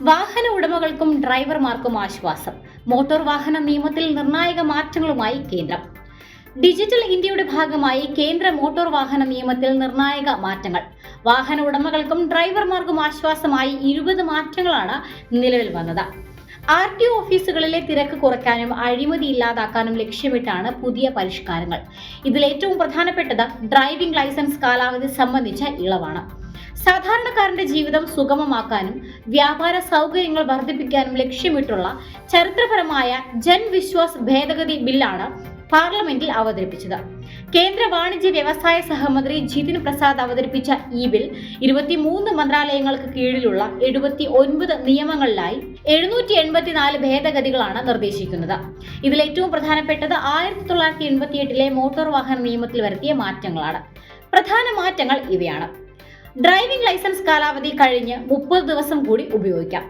വാഹന ഉടമകൾക്കും ഡ്രൈവർമാർക്കും ആശ്വാസം. മോട്ടോർ വാഹന നിയമത്തിൽ നിർണായക മാറ്റങ്ങളുമായി കേന്ദ്രം. ഡിജിറ്റൽ ഇന്ത്യയുടെ ഭാഗമായി കേന്ദ്ര മോട്ടോർ വാഹന നിയമത്തിൽ നിർണായക മാറ്റങ്ങൾ. വാഹന ഉടമകൾക്കും ഡ്രൈവർമാർക്കും ആശ്വാസമായി 20 മാറ്റങ്ങളാണ് നിലവിൽ വന്നത്. RTO ഓഫീസുകളിലെ തിരക്ക് കുറയ്ക്കാനും അഴിമതി ഇല്ലാതാക്കാനും ലക്ഷ്യമിട്ടാണ് പുതിയ പരിഷ്കാരങ്ങൾ. ഇതിൽ ഏറ്റവും പ്രധാനപ്പെട്ടത് ഡ്രൈവിംഗ് ലൈസൻസ് കാലാവധി സംബന്ധിച്ച ഇളവാണ്. സാധാരണക്കാരന്റെ ജീവിതം സുഗമമാക്കാനും വ്യാപാര സൗകര്യങ്ങൾ വർദ്ധിപ്പിക്കാനും ലക്ഷ്യമിട്ടുള്ള ചരിത്രപരമായ ജൻവിശ്വാസ് ഭേദഗതി ബില്ലാണ് പാർലമെന്റിൽ അവതരിപ്പിച്ചത്. കേന്ദ്ര വാണിജ്യ വ്യവസായ സഹമന്ത്രി ജിതിൻ പ്രസാദ് അവതരിപ്പിച്ച ഈ ബിൽ 23 മന്ത്രാലയങ്ങൾക്ക് കീഴിലുള്ള 79 നിയമങ്ങളിലായി 784 ഭേദഗതികളാണ് നിർദ്ദേശിക്കുന്നത്. ഇതിൽ ഏറ്റവും പ്രധാനപ്പെട്ടത് 1988 മോട്ടോർ വാഹന നിയമത്തിൽ വരുത്തിയ മാറ്റങ്ങളാണ്. പ്രധാന മാറ്റങ്ങൾ ഇവയാണ്. ഡ്രൈവിംഗ് ലൈസൻസ് കാലാവധി കഴിഞ്ഞ് 30 ദിവസം കൂടി ഉപയോഗിക്കാം.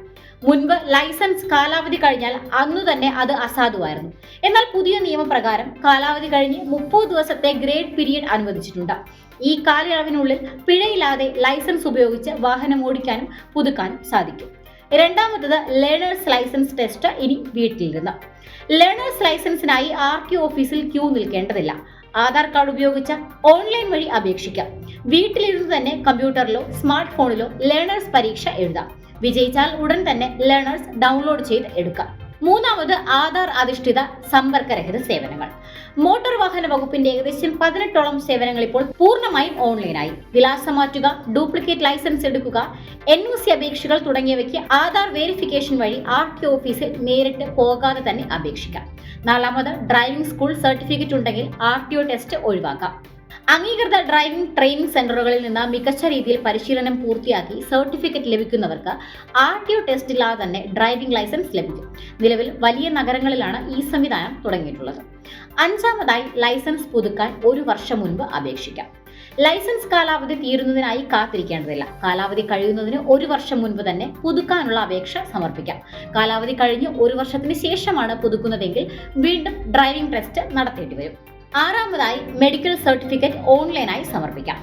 മുൻപ് ലൈസൻസ് കാലാവധി കഴിഞ്ഞാൽ അന്നു തന്നെ അത് അസാധുവായിരുന്നു. എന്നാൽ പുതിയ നിയമപ്രകാരം കാലാവധി കഴിഞ്ഞ് 30 ദിവസത്തെ ഗ്രേഡ് പീരിയഡ് അനുവദിച്ചിട്ടുണ്ട്. ഈ കാലയളവിനുള്ളിൽ പിഴയില്ലാതെ ലൈസൻസ് ഉപയോഗിച്ച് വാഹനം ഓടിക്കാനും പുതുക്കാനും സാധിക്കും. രണ്ടാമത്തത് ലേണേഴ്സ് ലൈസൻസ് ടെസ്റ്റ് ഇനി വീട്ടിലിരുന്ന്. ലേണേഴ്സ് ലൈസൻസിനായി RTO ഓഫീസിൽ ക്യൂ നിൽക്കേണ്ടതില്ല. ആധാർ കാർഡ് ഉപയോഗിച്ച് ഓൺലൈൻ വഴി അപേക്ഷിക്കാം. വീട്ടിലിരുന്ന് തന്നെ കമ്പ്യൂട്ടറിലോ സ്മാർട്ട് ഫോണിലോ ലേണേഴ്സ് പരീക്ഷ എഴുതാം. വിജയിച്ചാൽ ഉടൻ തന്നെ ലേണേഴ്സ് ഡൗൺലോഡ് ചെയ്ത് എടുക്കാം. മൂന്നാമത് ആധാർ അധിഷ്ഠിത സമ്പർക്കരഹിത സേവനങ്ങൾ. മോട്ടോർ വാഹന വകുപ്പിന്റെ ഏകദേശം 18ഓളം സേവനങ്ങൾ ഇപ്പോൾ പൂർണ്ണമായും ഓൺലൈനായി. വിലാസം മാറ്റുക, ഡ്യൂപ്ലിക്കേറ്റ് ലൈസൻസ് എടുക്കുക, NOC അപേക്ഷകൾ തുടങ്ങിയവയ്ക്ക് ആധാർ വെരിഫിക്കേഷൻ വഴി RTO ഓഫീസിൽ നേരിട്ട് പോകാതെ തന്നെ അപേക്ഷിക്കാം. നാലാമത് ഡ്രൈവിംഗ് സ്കൂൾ സർട്ടിഫിക്കറ്റ് ഉണ്ടെങ്കിൽ RTO ടെസ്റ്റ് ഒഴിവാക്കാം. അംഗീകൃത ഡ്രൈവിംഗ് ട്രെയിനിംഗ് സെന്ററുകളിൽ നിന്ന് മികച്ച രീതിയിൽ പരിശീലനം പൂർത്തിയാക്കി സർട്ടിഫിക്കറ്റ് ലഭിക്കുന്നവർക്ക് RTO ടെസ്റ്റില്ലാതെ തന്നെ ഡ്രൈവിംഗ് ലൈസൻസ് ലഭിക്കും. നിലവിൽ വലിയ നഗരങ്ങളിലാണ് ഈ സംവിധാനം തുടങ്ങിയിട്ടുള്ളത്. അഞ്ചാമതായി ലൈസൻസ് പുതുക്കാൻ 1 വർഷം മുൻപ് അപേക്ഷിക്കാം. ലൈസൻസ് കാലാവധി തീരുന്നതിനായി കാത്തിരിക്കേണ്ടതില്ല. കാലാവധി കഴിയുന്നതിന് 1 വർഷം മുൻപ് തന്നെ പുതുക്കാനുള്ള അപേക്ഷ സമർപ്പിക്കാം. കാലാവധി കഴിഞ്ഞ് 1 വർഷത്തിന് ശേഷമാണ് പുതുക്കുന്നതെങ്കിൽ വീണ്ടും ഡ്രൈവിംഗ് ടെസ്റ്റ് നടത്തേണ്ടി വരും. ആറാമതായി മെഡിക്കൽ സർട്ടിഫിക്കറ്റ് ഓൺലൈനായി സമർപ്പിക്കാം.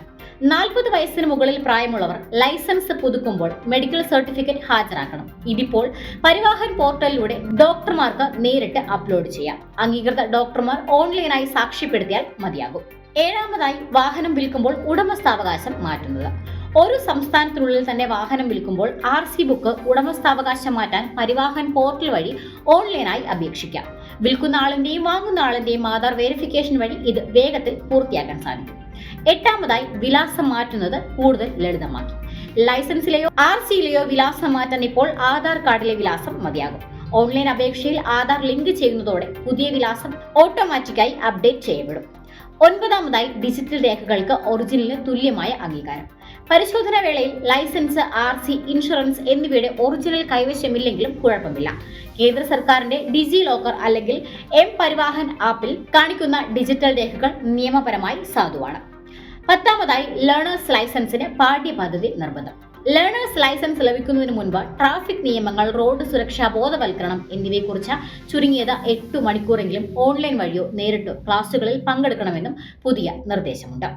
40 വയസ്സിന് മുകളിൽ പ്രായമുള്ളവർ ലൈസൻസ് പുതുക്കുമ്പോൾ മെഡിക്കൽ സർട്ടിഫിക്കറ്റ് ഹാജരാക്കണം. ഇതിപ്പോൾ പരിവാഹൻ പോർട്ടലിലൂടെ ഡോക്ടർമാർക്ക് നേരിട്ട് അപ്ലോഡ് ചെയ്യാം. അംഗീകൃത ഡോക്ടർമാർ ഓൺലൈനായി സാക്ഷ്യപ്പെടുത്തിയാൽ മതിയാകും. ഏഴാമതായി വാഹനം വിൽക്കുമ്പോൾ ഉടമസ്ഥാവകാശം മാറ്റുന്നത്. ഒരു സംസ്ഥാനത്തിനുള്ളിൽ തന്നെ വാഹനം വിൽക്കുമ്പോൾ RC ബുക്ക് ഉടമസ്ഥാവകാശം മാറ്റാൻ പരിവാഹൻ പോർട്ടൽ വഴി ഓൺലൈനായി അപേക്ഷിക്കാം. വിൽക്കുന്ന ആളിന്റെയും വാങ്ങുന്ന ആളിന്റെയും ആധാർ വെരിഫിക്കേഷൻ വഴി ഇത് വേഗത്തിൽ പൂർത്തിയാക്കാൻ സാധിക്കും. എട്ടാമതായി വിലാസം മാറ്റുന്നത് കൂടുതൽ ലളിതമാക്കി. ലൈസൻസിലെയോ RCയിലെയോ വിലാസം മാറ്റാൻ ഇപ്പോൾ ആധാർ കാർഡിലെ വിലാസം മതിയാകും. ഓൺലൈൻ അപേക്ഷയിൽ ആധാർ ലിങ്ക് ചെയ്യുന്നതോടെ പുതിയ വിലാസം ഓട്ടോമാറ്റിക്കായി അപ്ഡേറ്റ് ചെയ്യപ്പെടും. ഒൻപതാമതായി ഡിജിറ്റൽ രേഖകൾക്ക് ഒറിജിനലിന് തുല്യമായ അംഗീകാരം. പരിശോധന വേളയിൽ ലൈസൻസ്, RC, ഇൻഷുറൻസ് എന്നിവയുടെ ഒറിജിനൽ കൈവശമില്ലെങ്കിലും കുഴപ്പമില്ല. കേന്ദ്ര സർക്കാരിന്റെ ഡിജി ലോക്കർ അല്ലെങ്കിൽ പരിവാഹൻ ആപ്പിൽ കാണിക്കുന്ന ഡിജിറ്റൽ രേഖകൾ നിയമപരമായി സാധുവാണ്. പത്താമതായി ലേണേഴ്സ് ലൈസൻസിന് പാഠ്യപദ്ധതി നിർബന്ധം. ലേണേഴ്സ് ലൈസൻസ് ലഭിക്കുന്നതിന് മുൻപ് ട്രാഫിക് നിയമങ്ങൾ, റോഡ് സുരക്ഷാ ബോധവൽക്കരണം എന്നിവയെക്കുറിച്ച് ചുരുങ്ങിയത് 8 മണിക്കൂറെങ്കിലും ഓൺലൈൻ വഴിയോ നേരിട്ടോ ക്ലാസുകളിൽ പങ്കെടുക്കണമെന്നും പുതിയ നിർദ്ദേശമുണ്ട്.